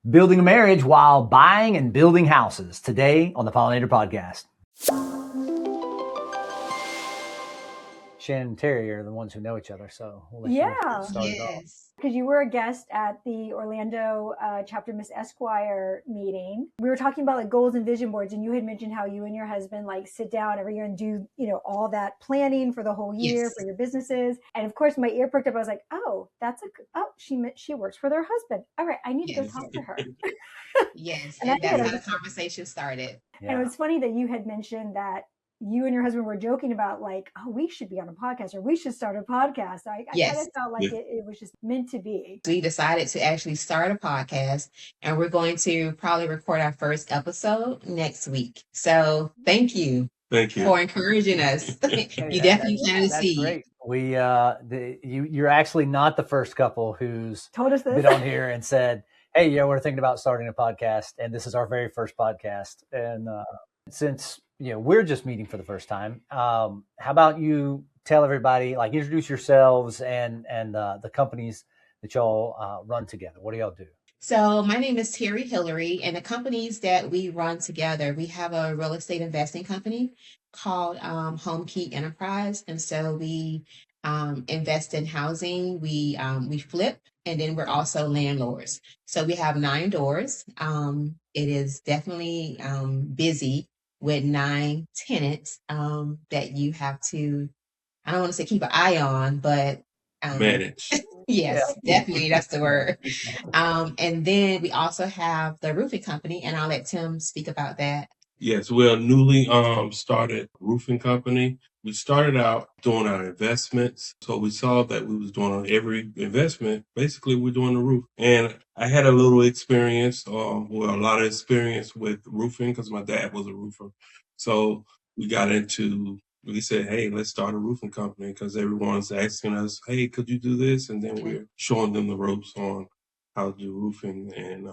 Building a marriage while buying and building houses. Today on the Pollinator Podcast. Shannon and Terry are the ones who know each other, so we'll let you start it off. Because you were a guest at the Orlando Chapter Miss Esquire meeting. We were talking about like goals and vision boards, and you had mentioned how you and your husband like sit down every year and do, all that planning for the whole year for your businesses. And of course, my ear perked up. I was like, oh, she works for their husband. All right, I need to go talk to her. Yes, and that's how the conversation started. Yeah. And it was funny that you had mentioned that you and your husband were joking about like, oh, we should be on a podcast or we should start a podcast. I kind of felt like it was just meant to be. We decided to actually start a podcast, and we're going to probably record our first episode next week. So thank you for encouraging us. You definitely planted a seed. Great. We you're actually not the first couple who's told us this. Been on here and said, hey, we're thinking about starting a podcast, and this is our very first podcast. And since we're just meeting for the first time, how about you tell everybody, like, introduce yourselves and the companies that y'all run together. What do y'all do? So my name is Teri Hillery, and the companies that we run together, we have a real estate investing company called Home Key Enterprise. And so we invest in housing, we flip, and then we're also landlords. So we have 9 doors. It is definitely busy with 9 tenants that you have to, I don't want to say keep an eye on, but manage. Yes, definitely. That's the word. And then we also have the roofing company, and I'll let Tim speak about that. Yes, we're a newly started roofing company. We started out doing our investments. So we saw that we was doing on every investment. Basically, we're doing the roof. And I had a little experience, a lot of experience with roofing because my dad was a roofer. So we said, hey, let's start a roofing company because everyone's asking us, hey, could you do this? And then we're showing them the ropes on how to do roofing and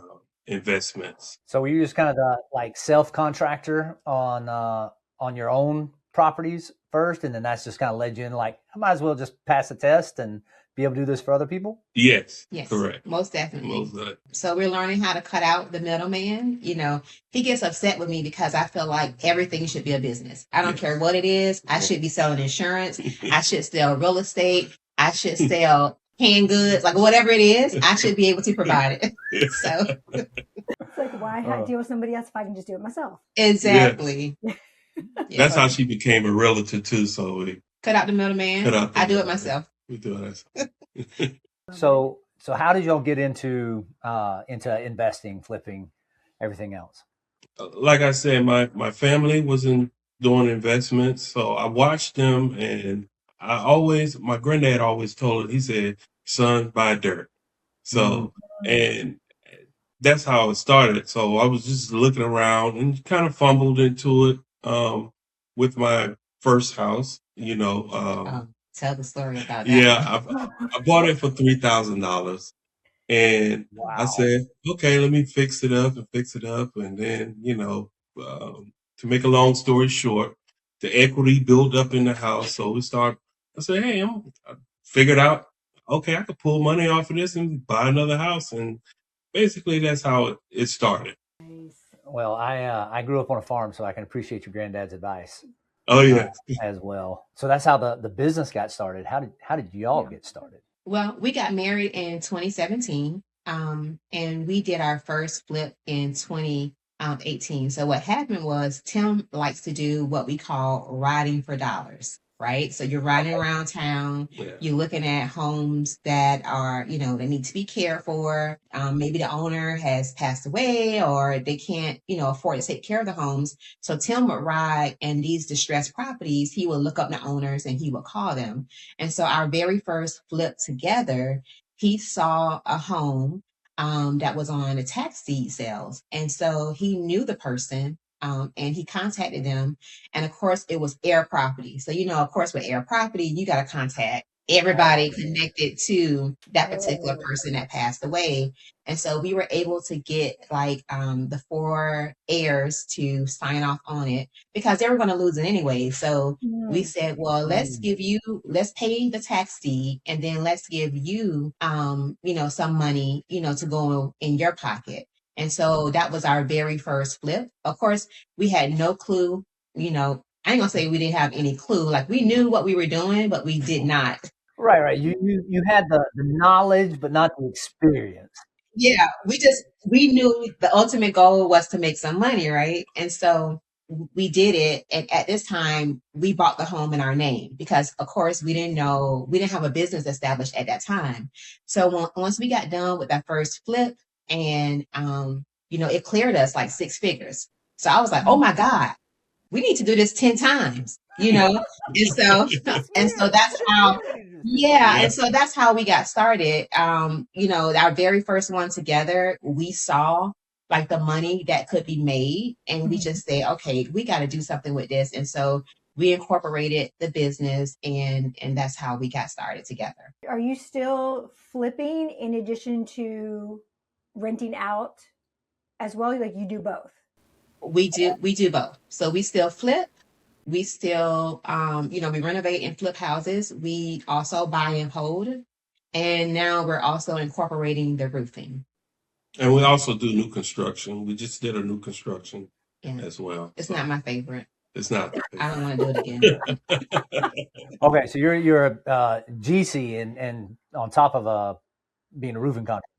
investments. So were you just kind of the like self-contractor on your own properties first, and then that's just kind of led you in like, I might as well just pass the test and be able to do this for other people? Yes, correct. Most definitely. So we're learning how to cut out the middleman. He gets upset with me because I feel like everything should be a business. I don't care what it is. I should be selling insurance. I should sell real estate. I should sell hand goods, like whatever it is, I should be able to provide it. So it's like, why deal with somebody else if I can just do it myself? Exactly. That's how she became a realtor too. So we cut out the middleman. I do it myself. We do it ourselves. So how did y'all get into investing, flipping, everything else? Like I said, my family was doing investments, so I watched them, and my granddad always told it, he said, son, buy dirt. So, and that's how it started. So I was just looking around and kind of fumbled into it with my first house, Tell the story about that. Yeah, I bought it for $3,000. And I said, okay, let me fix it up. And then, to make a long story short, the equity built up in the house. So I said, hey, I figured out, okay, I could pull money off of this and buy another house. And basically that's how it started. Well, I grew up on a farm, so I can appreciate your granddad's advice. Oh, yeah. As well. So that's how the business got started. How did y'all get started? Well, we got married in 2017, and we did our first flip in 2018. So what happened was Tim likes to do what we call riding for dollars, right? So you're riding around town, you're looking at homes that are, they need to be cared for. Maybe the owner has passed away or they can't, afford to take care of the homes. So Tim would ride in these distressed properties. He would look up the owners and he would call them. And so our very first flip together, he saw a home that was on the tax deed sales. And so he knew the person. And he contacted them. And of course, it was Air Property. So, of course, with Air Property, you got to contact everybody connected to that particular person that passed away. And so we were able to get the 4 heirs to sign off on it because they were going to lose it anyway. So we said, well, let's pay the tax deed and then let's give you, some money, to go in your pocket. And so that was our very first flip. Of course, we had no clue, I ain't gonna say we didn't have any clue. Like we knew what we were doing, but we did not. Right. You had the knowledge, but not the experience. Yeah, we knew the ultimate goal was to make some money, right? And so we did it. And at this time, we bought the home in our name because, of course, we didn't have a business established at that time. So once we got done with that first flip, and it cleared us like 6 figures. So I was like, oh my God, we need to do this 10 times, and so that's how. Yeah, and so that's how we got started. Our very first one together, we saw like the money that could be made, and we just said, okay, we got to do something with this. And so we incorporated the business, and that's how we got started together. Are you still flipping in addition to renting out as well? Like you do both? We do both. So we still flip. We still, we renovate and flip houses. We also buy and hold. And now we're also incorporating the roofing. And we also do new construction. We just did a new construction as well. It's not my favorite. It's not. I don't want to do it again. Okay, so you're a GC and on top of being a roofing contractor.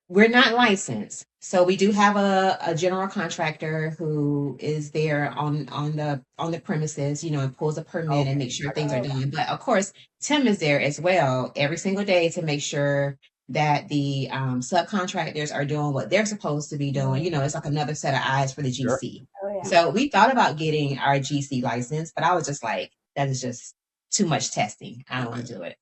We're not licensed. So we do have a general contractor who is there on the premises, and pulls a permit and makes sure things are done. But of course, Tim is there as well every single day to make sure that the subcontractors are doing what they're supposed to be doing. It's like another set of eyes for the GC. Sure. Oh, yeah. So we thought about getting our GC license, but I was just like, that is just too much testing. I don't want to do it.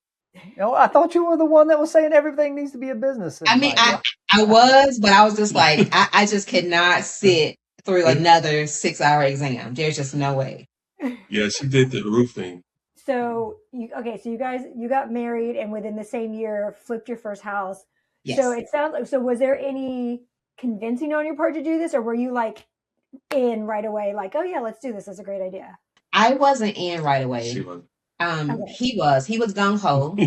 I thought you were the one that was saying everything needs to be a business. I mean, I was, but I was just like, I just cannot sit through another 6-hour exam. There's just no way. Yeah, she did the roofing. So you got married and within the same year flipped your first house. Yes. So it sounds like, so was there any convincing on your part to do this, or were you like in right away? Like, oh yeah, let's do this. That's a great idea. I wasn't in right away. She was. He was gung ho.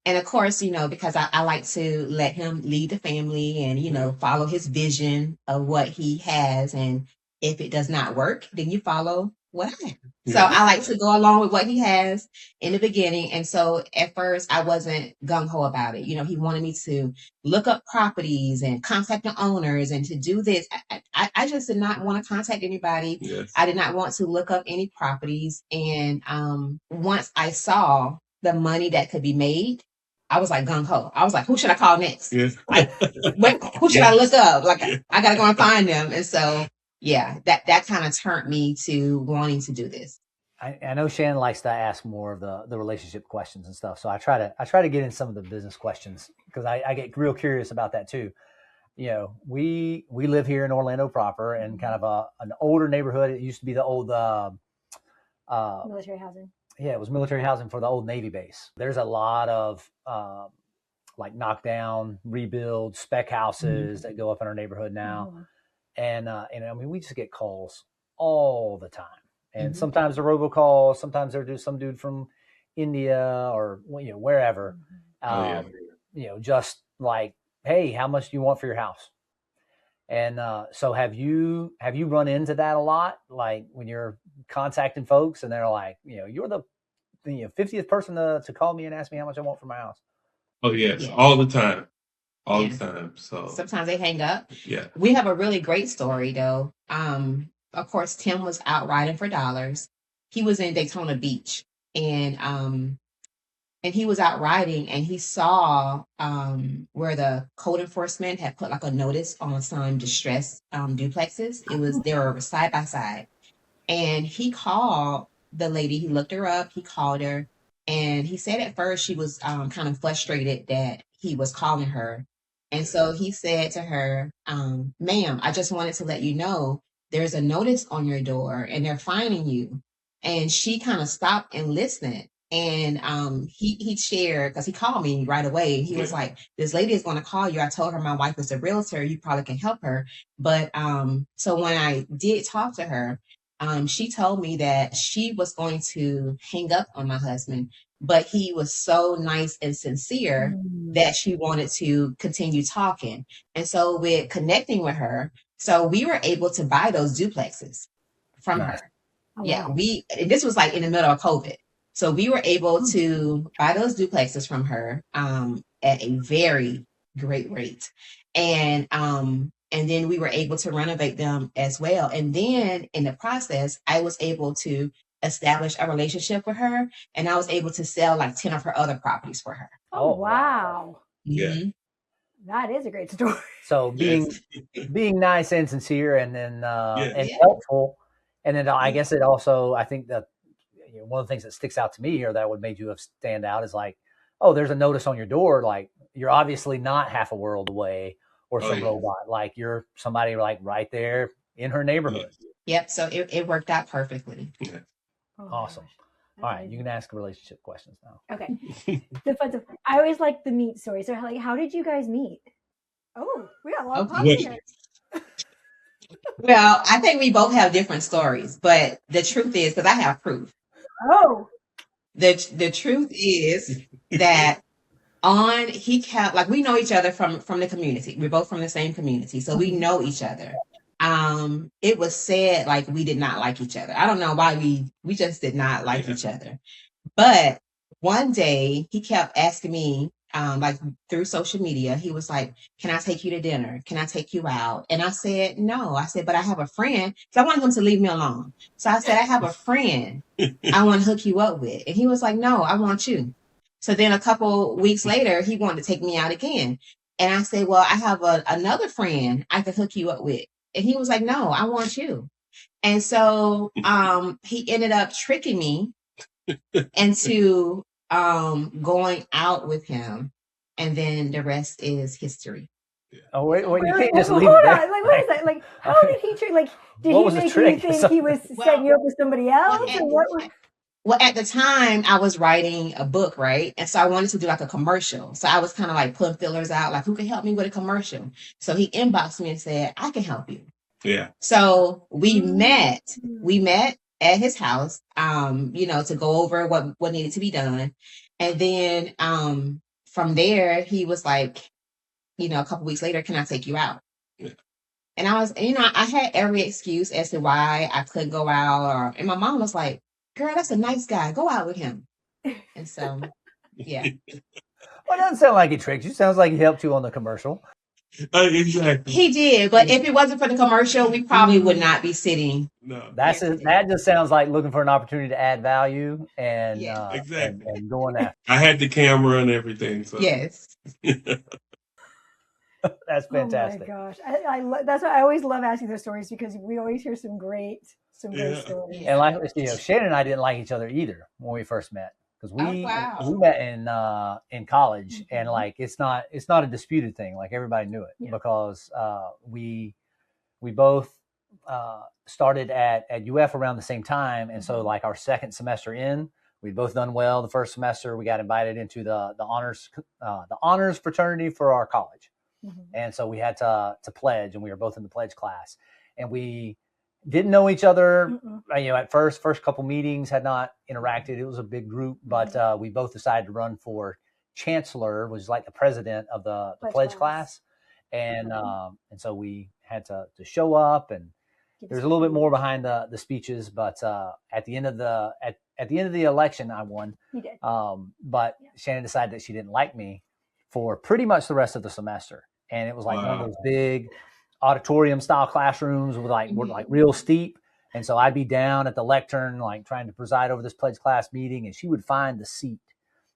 And of course, because I like to let him lead the family and, follow his vision of what he has. And if it does not work, then you follow what I have. So I like to go along with what he has in the beginning. And so at first I wasn't gung ho about it. He wanted me to look up properties and contact the owners and to do this. I just did not want to contact anybody. Yes. I did not want to look up any properties. And once I saw the money that could be made, I was like gung ho. I was like, who should I call next? Yes. Like, who should I look up? Like, I got to go and find them. And so, yeah, that kind of turned me to wanting to do this. I know Shannon likes to ask more of the relationship questions and stuff. So I try to get in some of the business questions because I get real curious about that too. We live here in Orlando proper and kind of an older neighborhood. It used to be the old military housing. Yeah, it was military housing for the old Navy base. There's a lot of like knockdown, rebuild, spec houses that go up in our neighborhood now. And I mean, we just get calls all the time. And sometimes they're robocalls, sometimes they're some dude from India or wherever. Just like, hey, how much do you want for your house? And so have you run into that a lot? Like when you're contacting folks and they're like, you're the 50th person to call me and ask me how much I want for my house. Oh yes, all the time. All the time. So sometimes they hang up. Yeah. We have a really great story though. Of course, Tim was out riding for dollars. He was in Daytona Beach and he was out riding and he saw where the code enforcement had put like a notice on some distressed duplexes. They were side by side. And he called the lady, he looked her up, he called her, and he said at first she was kind of frustrated that he was calling her. And so he said to her, ma'am, I just wanted to let you know there's a notice on your door and they're fining you. And she kind of stopped and listened. And he shared, because he called me right away. He was like, this lady is going to call you. I told her my wife is a realtor. You probably can help her. But so when I did talk to her, she told me that she was going to hang up on my husband but he was so nice and sincere that she wanted to continue talking. And so with connecting with her, so we were able to buy those duplexes from Nice. her. Oh, Yeah, wow. and this was like in the middle of COVID. So we were able to buy those duplexes from her at a very great rate. And then we were able to renovate them as well. And then in the process, I was able to establish a relationship with her, and I was able to sell like 10 of her other properties for her. Oh, Oh, wow. wow. Yeah. Mhm. That is a great story. So Yes. being nice and sincere, and then and Yeah. helpful, and then I guess it also, I think that one of the things that sticks out to me here that would make you stand out is like, oh, there's a notice on your door, like you're obviously not half a world away or some robot, like you're somebody like right there in her neighborhood. Yep. So it worked out perfectly. Yeah. Oh, Awesome. gosh. That's All right, amazing. you can ask relationship questions now. Okay. The fun stuff. I always like the meet story. So, like, how did you guys meet? Oh, we got a lot of Okay. pause here. Well, I think we both have different stories, but the truth is, because I have proof, Oh, the truth is that he kept, like, we know each other from the community. We're both from the same community, so we know each other. It was said like we did not like each other. I don't know why we just did not like each other. But one day he kept asking me, like through social media, he was like, "Can I take you to dinner? Can I take you out?" And I said, "No." I said, "But I have a friend." So I wanted him to leave me alone. So I said, "I have a friend I want to hook you up with." And he was like, "No, I want you." So then a couple weeks later, he wanted to take me out again. And I said, "Well, I have another friend I could hook you up with." And he was like, "No, I want you." And so he ended up tricking me into going out with him, and then the rest is history. Oh, wait, you wait, can't just hold leave it there. on. Like, what is that? Like, how did he trick? Like, did What he was the make you trick? think he was setting you up with somebody else? Or what? Well, at the time, I was writing a book, right? And so I wanted to do like a commercial. So I was kind of like putting fillers out, like, who can help me with a commercial? So he inboxed me and said, "I can help you." Yeah. So we met at his house, to go over what needed to be done. And then from there, he was like, a couple weeks later, "Can I take you out?" Yeah. And I was, I had every excuse as to why I couldn't go out. And my mom was like, "Girl, that's a nice guy. Go out with him." And so, yeah. Well, it doesn't sound like he tricked you. Sounds like he helped you on the commercial. Exactly. He did, but if it wasn't for the commercial, we probably would not be sitting. No. That just sounds like looking for an opportunity to add value and Exactly. and going after. I had the camera and everything. So. Yes. That's fantastic. Oh my gosh, that's why I always love asking those stories, because we always hear some great stories. And like Shannon and I didn't like each other either when we first met, because we met in college, and like it's not a disputed thing. Like everybody knew it because we both started at UF around the same time, and so like our second semester in, we'd both done well. The first semester, we got invited into the honors fraternity for our college. And so we had to pledge, and we were both in the pledge class, and we didn't know each other. At first couple meetings had not interacted. It was a big group, but we both decided to run for chancellor, which is like the president of the pledge class. And so we had to show up, and there's a little bit more behind the speeches, but at the end of the election, I won. You did. But Shannon decided that she didn't like me for pretty much the rest of the semester. And it was like one of those big auditorium style classrooms with were like real steep. And so I'd be down at the lectern, like trying to preside over this pledge class meeting. And she would find the seat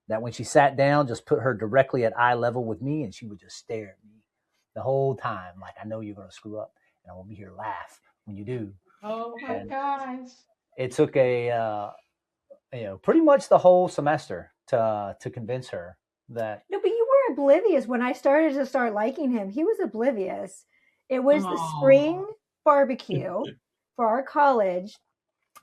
that when she sat down, just put her directly at eye level with me. And she would just stare at me the whole time. Like, "I know you're going to screw up, and I won't be here to laugh when you do." Oh my gosh. It took pretty much the whole semester to convince her that. No, but you were oblivious when I started liking him. He was oblivious. It was the spring barbecue for our college,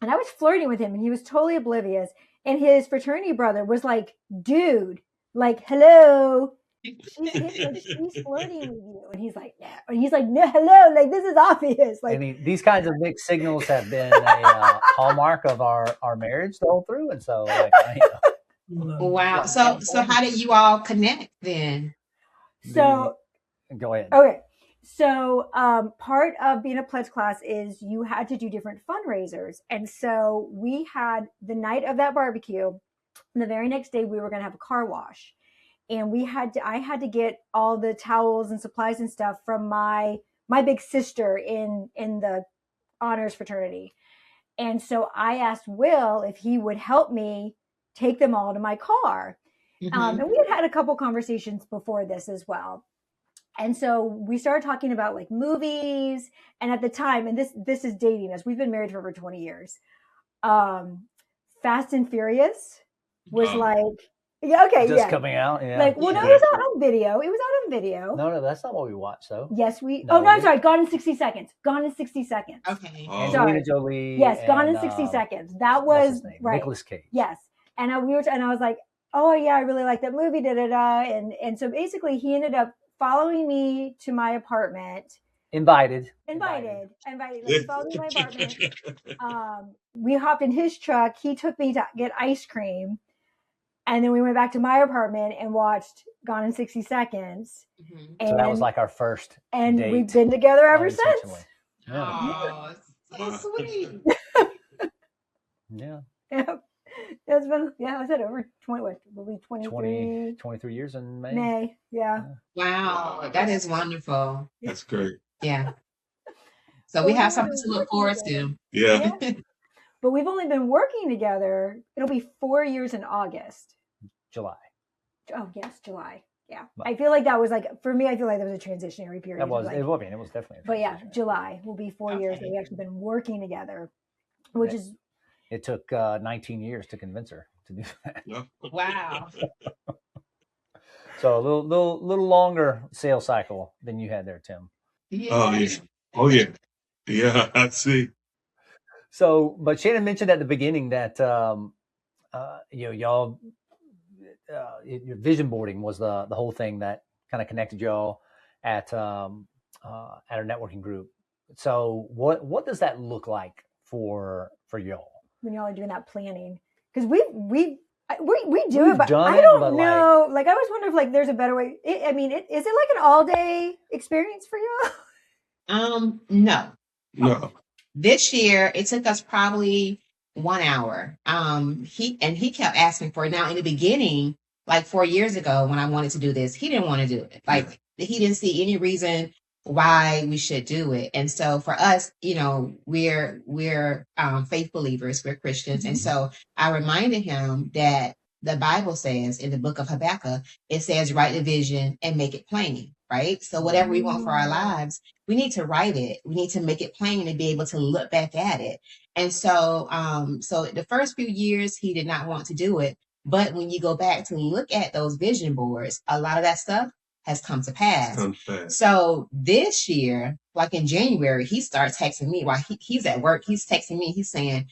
and I was flirting with him, and he was totally oblivious. And his fraternity brother was like, "Dude, like, hello, she's flirting with you." And he's like, "Yeah." And he's like, "No, hello, like, this is obvious." Like, I mean, these kinds of mixed signals have been a hallmark of our marriage the whole through, and so like, Wow. So how did you all connect then? So go ahead. Okay. So part of being a pledge class is you had to do different fundraisers. And so we had the night of that barbecue, and the very next day we were going to have a car wash. And I had to get all the towels and supplies and stuff from my big sister in the honors fraternity. And so I asked Will if he would help me take them all to my car. And we had a couple conversations before this as well. And so we started talking about like movies. And at the time, and this is dating us, we've been married for over 20 years. Fast and Furious was just coming out. Yeah. Like, well, no, it was out on video. It was out on video. No, that's not what we watched though. Yes, I'm sorry. Gone in 60 Seconds. Gone in 60 Seconds. Okay. Angelina Jolie. Yes, Gone in 60 Seconds. That was right. Nicolas Cage. Yes. And I was like, oh yeah, I really like that movie. And so basically he ended up following me to my apartment. Invited. Like, followed me to my apartment. We hopped in his truck. He took me to get ice cream. And then we went back to my apartment and watched Gone in 60 Seconds. And so that was like our first and date. We've been together ever since. Oh, so sweet. Yeah. It's been, I said over 23 years in May. May, yeah. Wow, that is wonderful. That's great. Yeah. So we have something to look forward to. Yeah. But we've only been working together. It'll be 4 years in August. July. Oh, yes, July. Yeah. I feel like that was for me, I feel like that was a transitionary period. It was definitely. But yeah, July will be 4 years that we've actually been working together, which is. It took 19 years to convince her to do that. Wow. So a little longer sales cycle than you had there, Tim. Yeah. Oh yeah. Yeah, I see. So, but Shannon mentioned at the beginning that y'all your vision boarding was the whole thing that kind of connected y'all at our networking group. So, what does that look like for y'all when y'all are doing that planning? Because we do it, but done I don't it, know. Like I always wonder if there's a better way. Is it like an all day experience for y'all? No. This year, it took us probably 1 hour. He kept asking for it. Now, in the beginning, like 4 years ago, when I wanted to do this, he didn't want to do it. Like he didn't see any reason why we should do it. And so for us, we're faith believers, we're Christians. And so I reminded him that the Bible says in the book of Habakkuk, it says, write the vision and make it plain, right? So whatever we want for our lives, we need to write it. We need to make it plain and be able to look back at it. And so, so the first few years, he did not want to do it. But when you go back to look at those vision boards, a lot of that stuff has come to pass. So this year, like in January, he started texting me while he's at work. He's texting me. He's saying,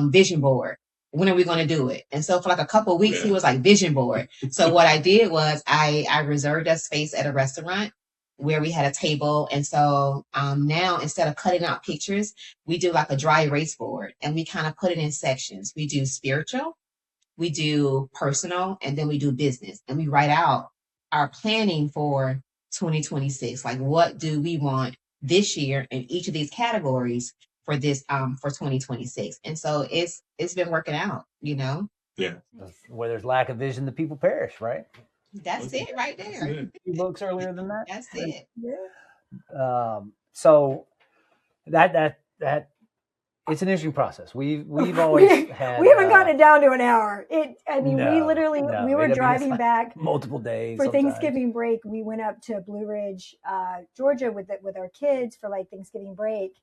vision board. When are we going to do it? And so for like a couple of weeks, he was like, vision board. So what I did was I reserved a space at a restaurant where we had a table. And so now instead of cutting out pictures, we do like a dry erase board and we kind of put it in sections. We do spiritual, we do personal, and then we do business. And we write out our planning for 2026. Like what do we want this year in each of these categories for this for 2026. And so it's been working out, Yeah. Where there's lack of vision, the people perish, right? That's it right there. A few books earlier than that. That's it. Yeah. So that it's an interesting process. We've always had. We haven't gotten it down to an hour. We were driving back multiple days for sometimes. Thanksgiving break. We went up to Blue Ridge, Georgia, with our kids for like Thanksgiving break,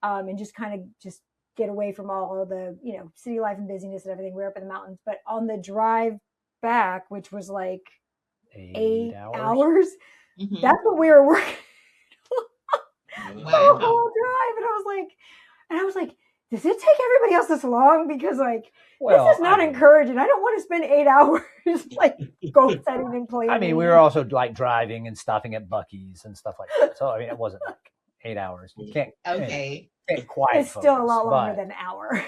and just kind of just get away from all of the city life and busyness and everything. We're up in the mountains, but on the drive back, which was like 8 hours, that's what we were working. The whole drive, and I was like, does it take everybody else this long? Because this is not encouraging. I don't want to spend 8 hours like goal setting and planning. I mean, we were also like driving and stopping at Buc-ee's and stuff like that. So I mean, it wasn't like 8 hours. You can't. Okay. Can't quite. It's still a lot longer than an hour.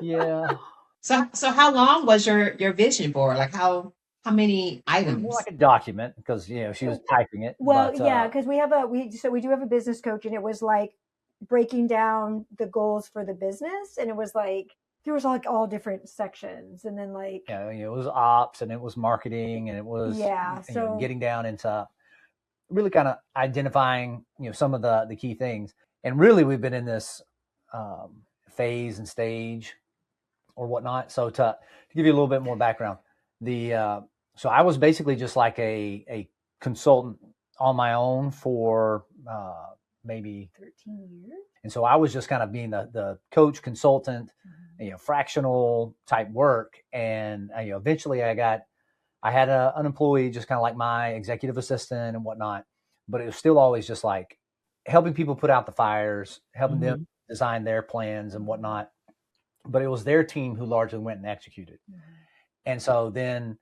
Yeah. So how long was your vision board? Like how many It was more items? like a document because she was typing it. Well, But yeah, because we do have a business coach, and it was like breaking down the goals for the business, and it was like there was like all different sections, and then like it was ops and it was marketing and it was so getting down into really kind of identifying some of the key things. And really, we've been in this phase and stage or whatnot. So to give you a little bit more background, so I was basically just like a consultant on my own for maybe 13 years. And so I was just kind of being the coach, consultant, fractional type work. And eventually I had an employee just kind of like my executive assistant and whatnot, but it was still always just like helping people put out the fires, helping them design their plans and whatnot. But it was their team who largely went and executed. And so then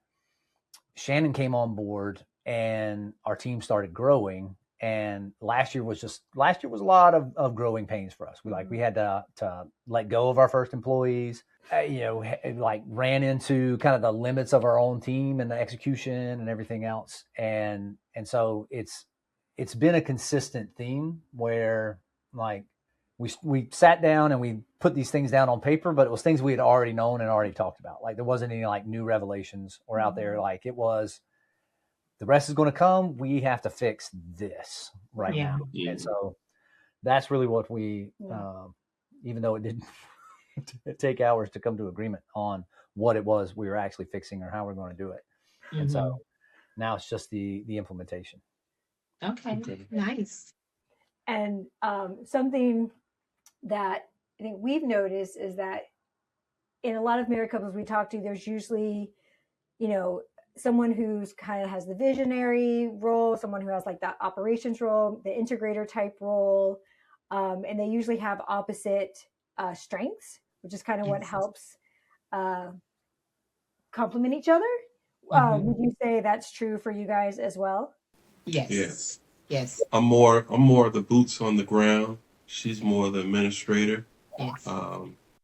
Shannon came on board and our team started growing. And last year was a lot of growing pains for us. We had to let go of our first employees, like ran into kind of the limits of our own team and the execution and everything else. And so it's been a consistent theme where like we sat down and we put these things down on paper, but it was things we had already known and already talked about. Like there wasn't any like new revelations or out there. Like it was, the rest is going to come. We have to fix this right now. And so that's really what we, even though it didn't take hours to come to agreement on what it was we were actually fixing or how we're going to do it. And so now it's just the implementation. Okay, nice. And something that I think we've noticed is that in a lot of married couples we talk to, there's usually, someone who's kind of has the visionary role, someone who has like that operations role, the integrator type role, and they usually have opposite strengths, which is kind of what helps complement each other. Would you say that's true for you guys as well? Yes. I'm more of the boots on the ground. She's more the administrator. Yes.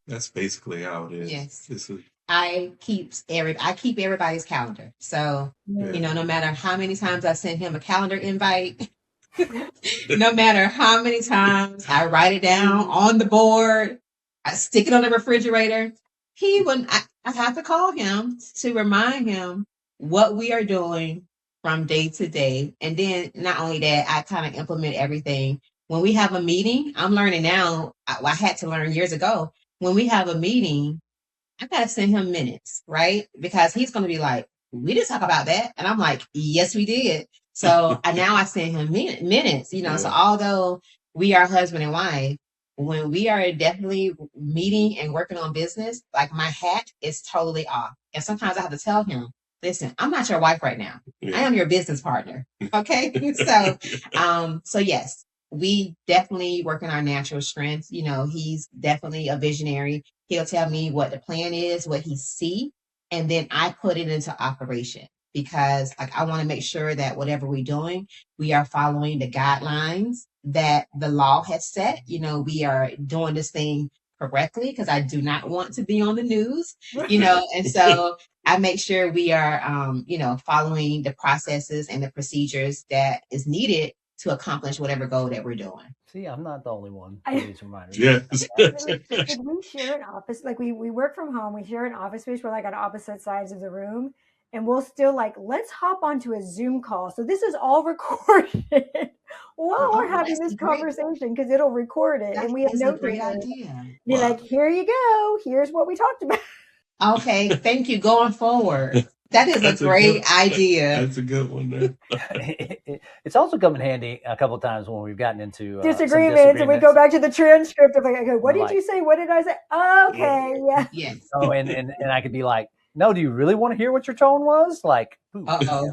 That's basically how it is. Yes. I keep everybody's calendar. So, no matter how many times I send him a calendar invite, no matter how many times I write it down on the board, I stick it on the refrigerator, I have to call him to remind him what we are doing from day to day. And then not only that, I kind of implement everything. When we have a meeting, I'm learning now, I had to learn years ago, when we have a meeting, I gotta send him minutes, right? Because he's gonna be like, we didn't talk about that. And I'm like, yes, we did. So now I send him minutes, So although we are husband and wife, when we are definitely meeting and working on business, like my hat is totally off. And sometimes I have to tell him, listen, I'm not your wife right now. I am your business partner. Okay. So yes, we definitely work in our natural strengths. He's definitely a visionary. He'll tell me what the plan is, what he see, and then I put it into operation because I want to make sure that whatever we're doing, we are following the guidelines that the law has set. We are doing this thing correctly because I do not want to be on the news, and so I make sure we are, following the processes and the procedures that is needed to accomplish whatever goal that we're doing. See, I'm not the only one who needs reminders. Yes. We share an office, like we work from home, we share an office space, we're like on opposite sides of the room, and we'll still like, let's hop onto a Zoom call. So this is all recorded while we're having this conversation because it'll record it. And we have no great idea. Be like, here you go. Here's what we talked about. Okay, thank you. Going forward. That is a great idea. That's a good one there. It's also come in handy a couple of times when we've gotten into disagreements, and we go back to the transcript of like, okay, what did you say? What did I say? Okay, yeah. Yes. Oh, and I could be like, no, do you really want to hear what your tone was? Like, uh-oh.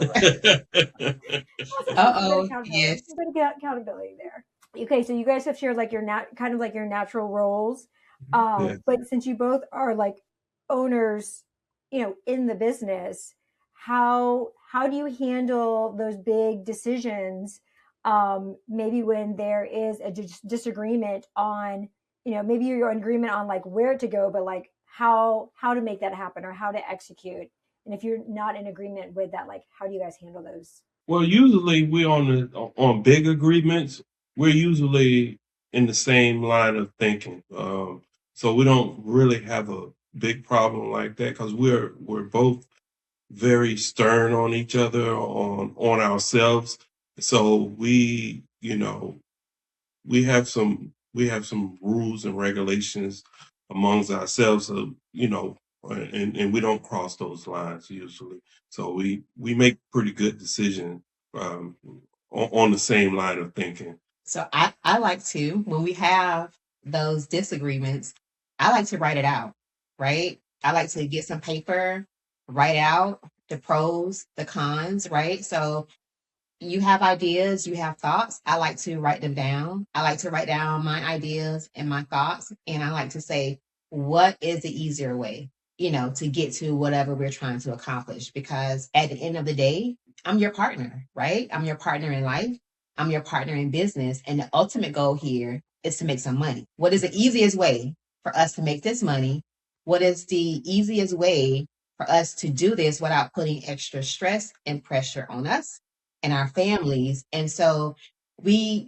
Yes. A bit of accountability there. Okay, so you guys have shared like your kind of like your natural roles. Yes. But since you both are like owners, in the business, how do you handle those big decisions? Maybe when there is a disagreement on, maybe you're in agreement on like where to go, but like how to make that happen or how to execute. And if you're not in agreement with that, like, how do you guys handle those? Well, usually we on big agreements, we're usually in the same line of thinking. So we don't really have a big problem like that because we're both very stern on each other, on ourselves. So we have some rules and regulations amongst ourselves, and we don't cross those lines usually. So we make pretty good decisions um, on the same line of thinking. So I like to, when we have those disagreements, I like to write it out, right? I like to get some paper, write out the pros, the cons, right? So you have ideas, you have thoughts. I like to write them down. I like to write down my ideas and my thoughts. And I like to say, what is the easier way, to get to whatever we're trying to accomplish? Because at the end of the day, I'm your partner, right? I'm your partner in life. I'm your partner in business. And the ultimate goal here is to make some money. What is the easiest way for us to make this money? What is the easiest way for us to do this without putting extra stress and pressure on us and our families? And so we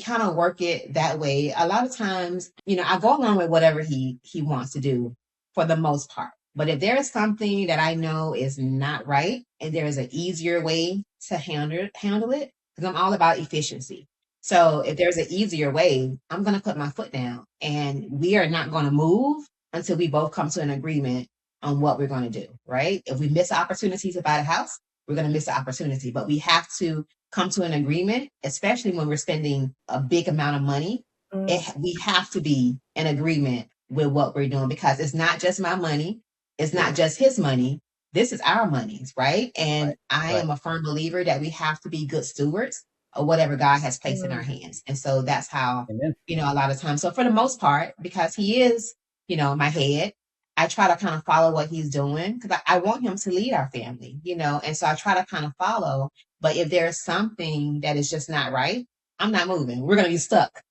kind of work it that way. A lot of times, I go along with whatever he wants to do for the most part. But if there is something that I know is not right and there is an easier way to handle it, because I'm all about efficiency. So if there's an easier way, I'm going to put my foot down, and we are not going to move until we both come to an agreement on what we're going to do, right? If we miss opportunities to buy a house, we're going to miss the opportunity, but we have to come to an agreement, especially when we're spending a big amount of money. We have to be in agreement with what we're doing, because it's not just my money. It's not just his money. This is our monies, right? And I am a firm believer that we have to be good stewards of whatever God has placed in our hands. And so that's how, Amen. a lot of times. So for the most part, because he is, my head, I try to kind of follow what he's doing, because I want him to lead our family, and so I try to kind of follow. But if there's something that is just not right, I'm not moving. We're going to be stuck.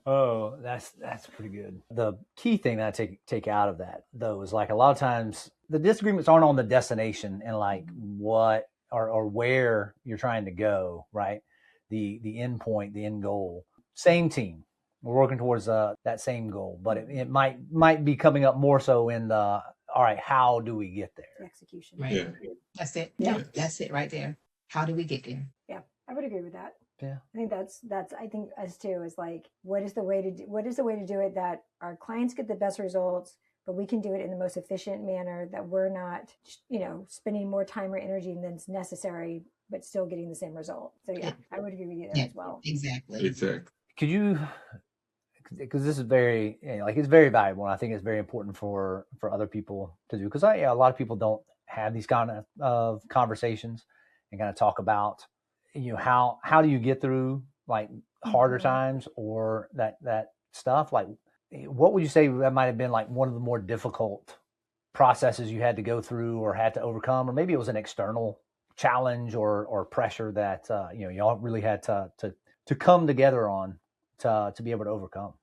Oh, that's pretty good. The key thing that I take out of that, though, is like a lot of times the disagreements aren't on the destination and like what or where you're trying to go, right? The end point, the end goal. Same team. We're working towards that same goal, but it might be coming up more so in the, all right, how do we get there? Execution. Right. Yeah. That's it. Yeah. That's it right there. How do we get there? Yeah, I would agree with that. Yeah. I think that's I think us too is like, what is the way to do it that our clients get the best results, but we can do it in the most efficient manner, that we're not, spending more time or energy than's necessary, but still getting the same result. So yeah, I would agree with you there as well. Exactly. Could you, because this is very, it's very valuable, and I think it's very important for other people to do, because a lot of people don't have these kind of conversations and kind of talk about, how do you get through like harder times or that stuff. Like, what would you say that might have been like one of the more difficult processes you had to go through or had to overcome, or maybe it was an external challenge or pressure that y'all really had to come together on to be able to overcome?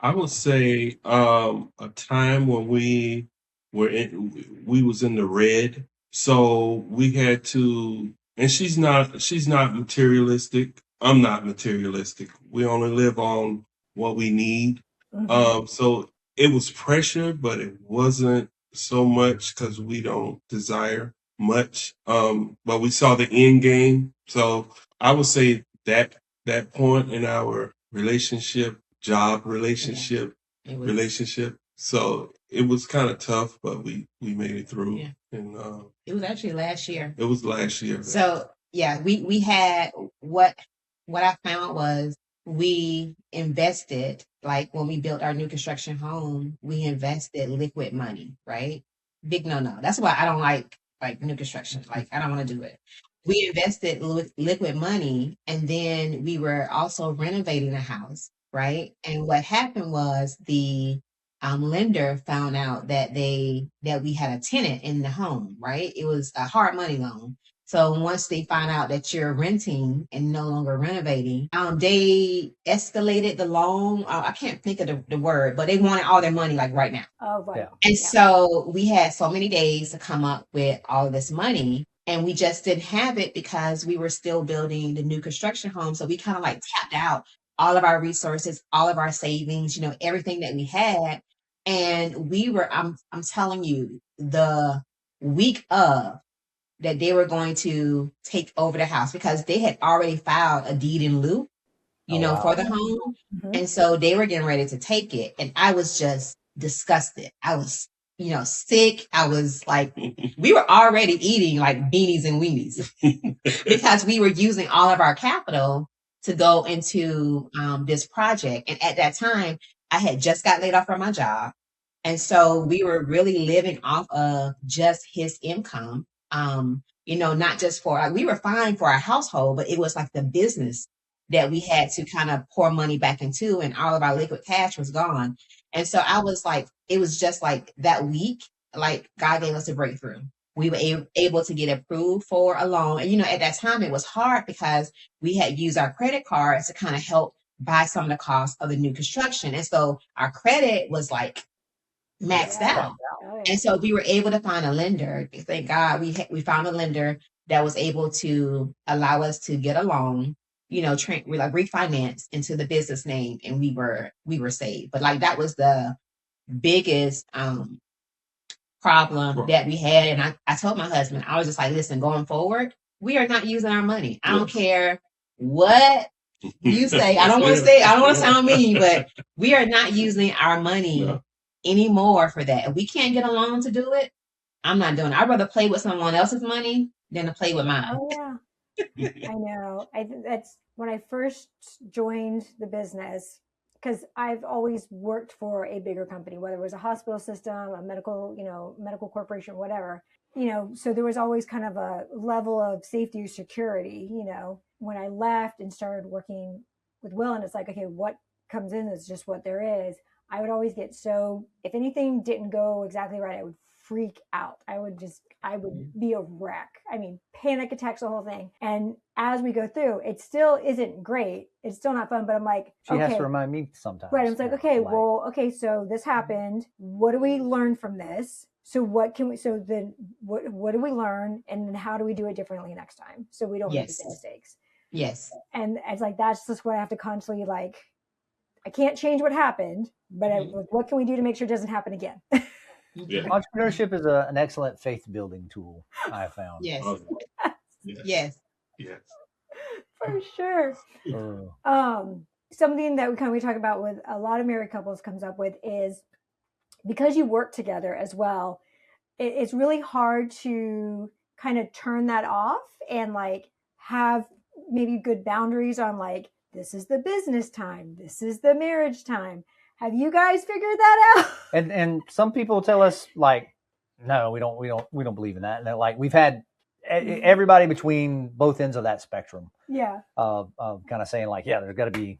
I would say a time when we was in the red, so we had to. And she's not materialistic. I'm not materialistic. We only live on what we need. So it was pressure, but it wasn't so much because we don't desire much. But we saw the end game. So I would say that point in our job relationship. So it was kind of tough, but we made it through. Yeah. And It was actually last year. It was last year. So yeah, we had what I found was we invested, like when we built our new construction home, we invested liquid money, right? Big no. That's why I don't like new construction. Like, I don't want to do it. We invested liquid money, and then we were also renovating the house, right? And what happened was the lender found out that we had a tenant in the home, right? It was a hard money loan. So once they find out that you're renting and no longer renovating, they escalated the loan. I can't think of the word, but they wanted all their money like right now. Oh, right. Yeah. And so we had so many days to come up with all of this money. And we just didn't have it because we were still building the new construction home. So we kind of like tapped out all of our resources, all of our savings, everything that we had. And we were, I'm telling you, the week of that they were going to take over the house because they had already filed a deed in lieu, wow. for the home. Mhm. And so they were getting ready to take it. And I was just disgusted. I was, sick. I was like, we were already eating like beanies and weenies because we were using all of our capital to go into this project. And at that time, I had just got laid off from my job. And so we were really living off of just his income. Not just for, like, we were fine for our household, but it was like the business that we had to kind of pour money back into, and all of our liquid cash was gone. And so I was like, it was just like that week, like God gave us a breakthrough. We were able to get approved for a loan. And, at that time it was hard because we had used our credit cards to kind of help buy some of the costs of the new construction. And so our credit was like maxed out. Oh, yeah. And so we were able to find a lender. Thank God we found a lender that was able to allow us to get a loan, we like refinance into the business name, and we were saved. But like that was the biggest problem that we had. And I told my husband, I was just like, listen, going forward, we are not using our money. I don't care what you say. I don't want to sound mean, but we are not using our money anymore for that. If we can't get a loan to do it, I'm not doing it. I'd rather play with someone else's money than to play with mine. Oh, yeah. I know. I think that's when I first joined the business, because I've always worked for a bigger company, whether it was a hospital system, a medical corporation, whatever, so there was always kind of a level of safety or security, when I left and started working with Will, and it's like, okay, what comes in is just what there is. I would always get if anything didn't go exactly right, I would freak out. I would be a wreck. I mean, panic attacks, the whole thing. And as we go through, it still isn't great. It's still not fun, but I'm like, she has to remind me sometimes. Right. I'm like, okay, so this happened. What do we learn from this? So what do we learn? And then how do we do it differently next time? So we don't make the same mistakes. Yes. And it's like, that's just what I have to constantly I can't change what happened, but what can we do to make sure it doesn't happen again? Yeah. Entrepreneurship is an excellent faith building tool, I have found. Yes. Yes. For sure. Something that we talk about with a lot of married couples comes up with is, because you work together as well, it's really hard to kind of turn that off and have maybe good boundaries on this is the business time, this is the marriage time. Have you guys figured that out? And some people tell us no, we don't believe in that. And they're we've had everybody between both ends of that spectrum. Yeah. Of kind of saying there's got to be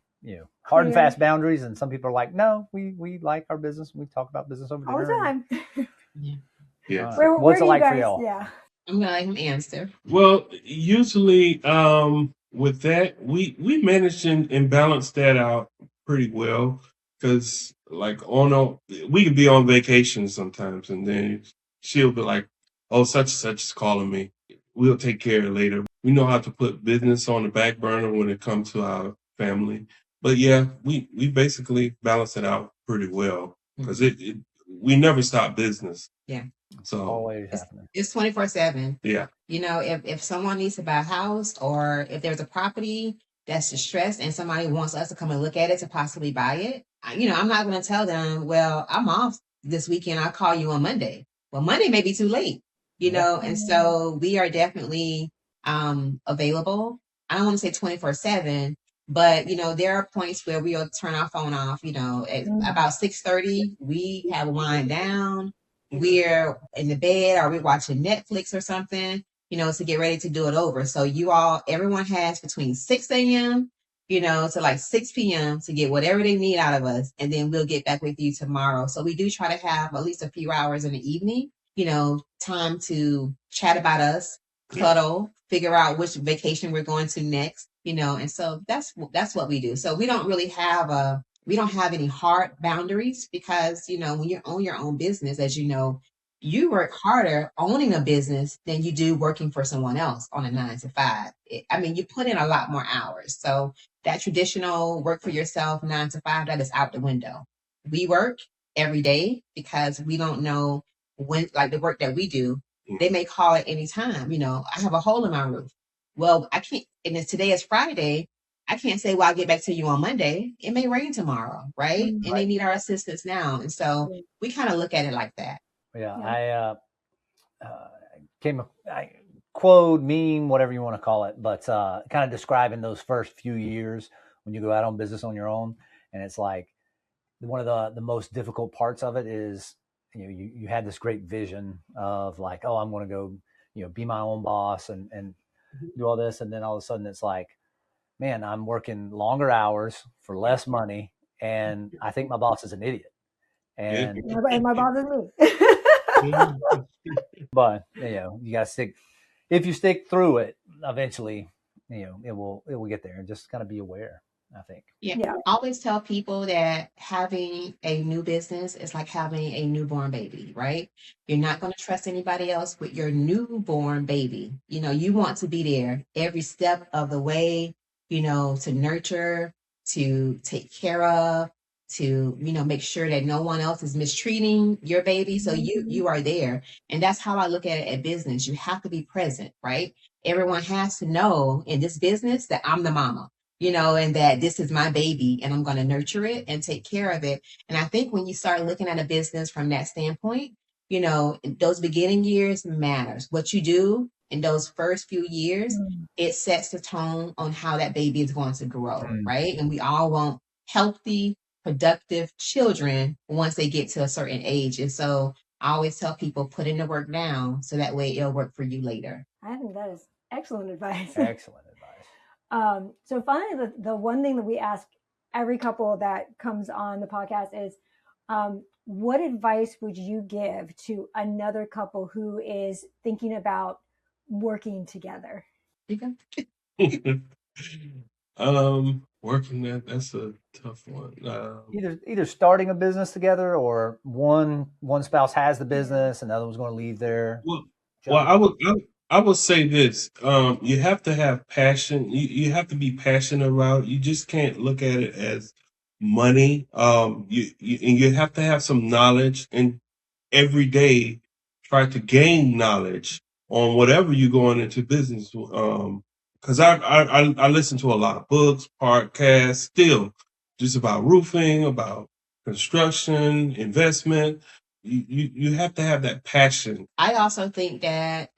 hard and fast boundaries, and some people are no, we like our business. We talk about business over all the time. Yeah. What's it like for y'all? Yeah. I'm gonna let him answer. Well, usually with that, we managed and balanced that out pretty well, because we could be on vacation sometimes, and then she'll be like, "Oh, such and such is calling me. We'll take care of it later." We know how to put business on the back burner when it comes to our family. But yeah, we basically balance it out pretty well, because we never stop business. Yeah. So always happening. It's 24/7. Yeah. If someone needs to buy a house, or if there's a property that's distressed and somebody wants us to come and look at it to possibly buy it, I'm not going to tell them, well, I'm off this weekend, I'll call you on Monday. Well, Monday may be too late, and so we are definitely available. I don't want to say 24/7, but there are points where we'll turn our phone off. At about 6:30, we have wind down. We're in the bed, or we're watching Netflix or something, to get ready to do it over. So everyone has between 6 a.m., to 6 p.m. to get whatever they need out of us. And then we'll get back with you tomorrow. So we do try to have at least a few hours in the evening, time to chat about us, cuddle, figure out which vacation we're going to next, and so that's what we do. So we don't really have any hard boundaries because, when you own your own business, as you know, you work harder owning a business than you do working for someone else on a 9 to 5. You put in a lot more hours. So that traditional work for yourself 9 to 5, that is out the window. We work every day because we don't know when, like the work that we do, they may call at any time. I have a hole in my roof. Well, I can't, and today is Friday. I can't say, well, I'll get back to you on Monday. It may rain tomorrow, right? And they need our assistance now. And so we kind of look at it like that. Yeah. I quote, meme, whatever you want to call it, but kind of describing those first few years when you go out on business on your own. And it's like one of the most difficult parts of it is, you had this great vision of like, oh, I'm going to go, be my own boss and do all this. And then all of a sudden it's like, man, I'm working longer hours for less money. And I think my boss is an idiot. And my boss is me. But you gotta stick. If you stick through it, eventually, it will get there. And just kind of be aware, I think. Yeah. I always tell people that having a new business is like having a newborn baby, right? You're not going to trust anybody else with your newborn baby. You want to be there every step of the way, to nurture, to take care of, to, make sure that no one else is mistreating your baby. So you are there. And that's how I look at it at business. You have to be present, right? Everyone has to know in this business that I'm the mama, and that this is my baby and I'm going to nurture it and take care of it. And I think when you start looking at a business from that standpoint, those beginning years matters. What you do in those first few years, it sets the tone on how that baby is going to grow, right? And we all want healthy, productive children once they get to a certain age. And so I always tell people, put in the work now so that way it'll work for you later. I think that is excellent advice. Excellent advice. So finally, the one thing that we ask every couple that comes on the podcast is, what advice would you give to another couple who is thinking about working together? Working that's a tough one. Either starting a business together, or one spouse has the business and the other one's going to leave their job. I would say this. You have to have passion. You have to be passionate about it. You just can't look at it as money. You have to have some knowledge, and every day try to gain knowledge on whatever you're going into business. Because I listen to a lot of books, podcasts, still just about roofing, about construction, investment. You have to have that passion. I also think that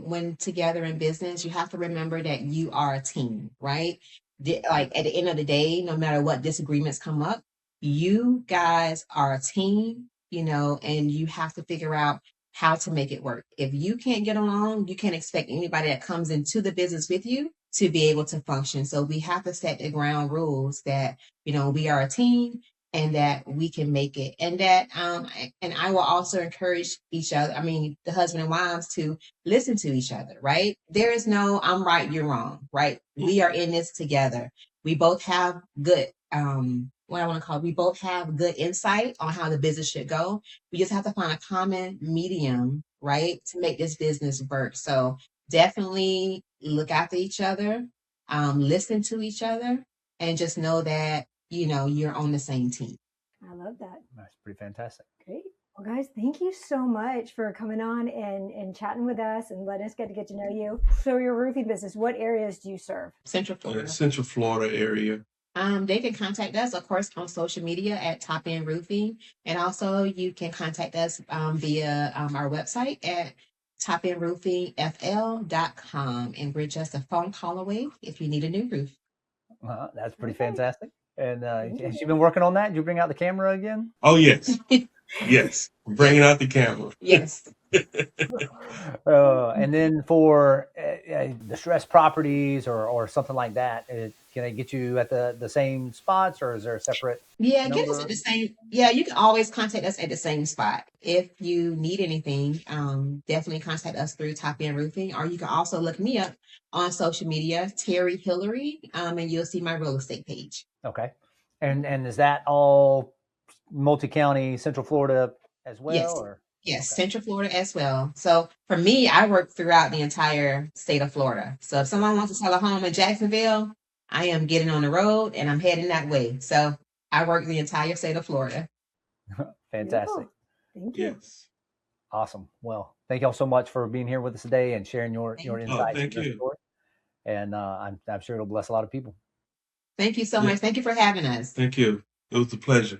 when together in business, you have to remember that you are a team, right? Like at the end of the day, no matter what disagreements come up, you guys are a team, and you have to figure out how to make it work. If you can't get along, you can't expect anybody that comes into the business with you to be able to function. So we have to set the ground rules that, we are a team and that we can make it. And that, and I will also encourage each other, the husband and wives, to listen to each other, right? There is no, I'm right, you're wrong, right? We are in this together. We both have good, we both have good insight on how the business should go. We just have to find a common medium, right, to make this business work. So definitely look after each other, listen to each other, and just know that, you're on the same team. I love that. That's pretty fantastic. Great. Well, guys, thank you so much for coming on and chatting with us and letting us get to know you. So your roofing business, what areas do you serve? Central Florida. Central Florida area. They can contact us, of course, on social media at Top End Roofing. And also you can contact us via our website at topendroofingfl.com. And we're just a phone call away if you need a new roof. That's pretty fantastic. And has you been working on that? Did you bring out the camera again? Oh, yes. Yes. Bringing out the camera. Yes. And then for distressed properties or something like that, can they get you at the same spots, or is there a separate Yeah, get us at number? the same. Yeah, you can always contact us at the same spot. If you need anything, definitely contact us through Top End Roofing, or you can also look me up on social media, Teri Hillery, and you'll see my real estate page. Okay. And is that all multi-county, Central Florida as well, Yes, or? yes, Okay. Central Florida as well. So for me, I work throughout the entire state of Florida. So if someone wants to sell a home in Jacksonville, I am getting on the road and I'm heading that way. So I work the entire state of Florida. Fantastic. Beautiful. Thank you. Yes. Awesome. Well, thank y'all so much for being here with us today and sharing your Thank you. Oh, insights and thank your you. story. And I'm sure it'll bless a lot of people. Thank you so Yeah. much. Thank you for having us. Thank you. It was a pleasure.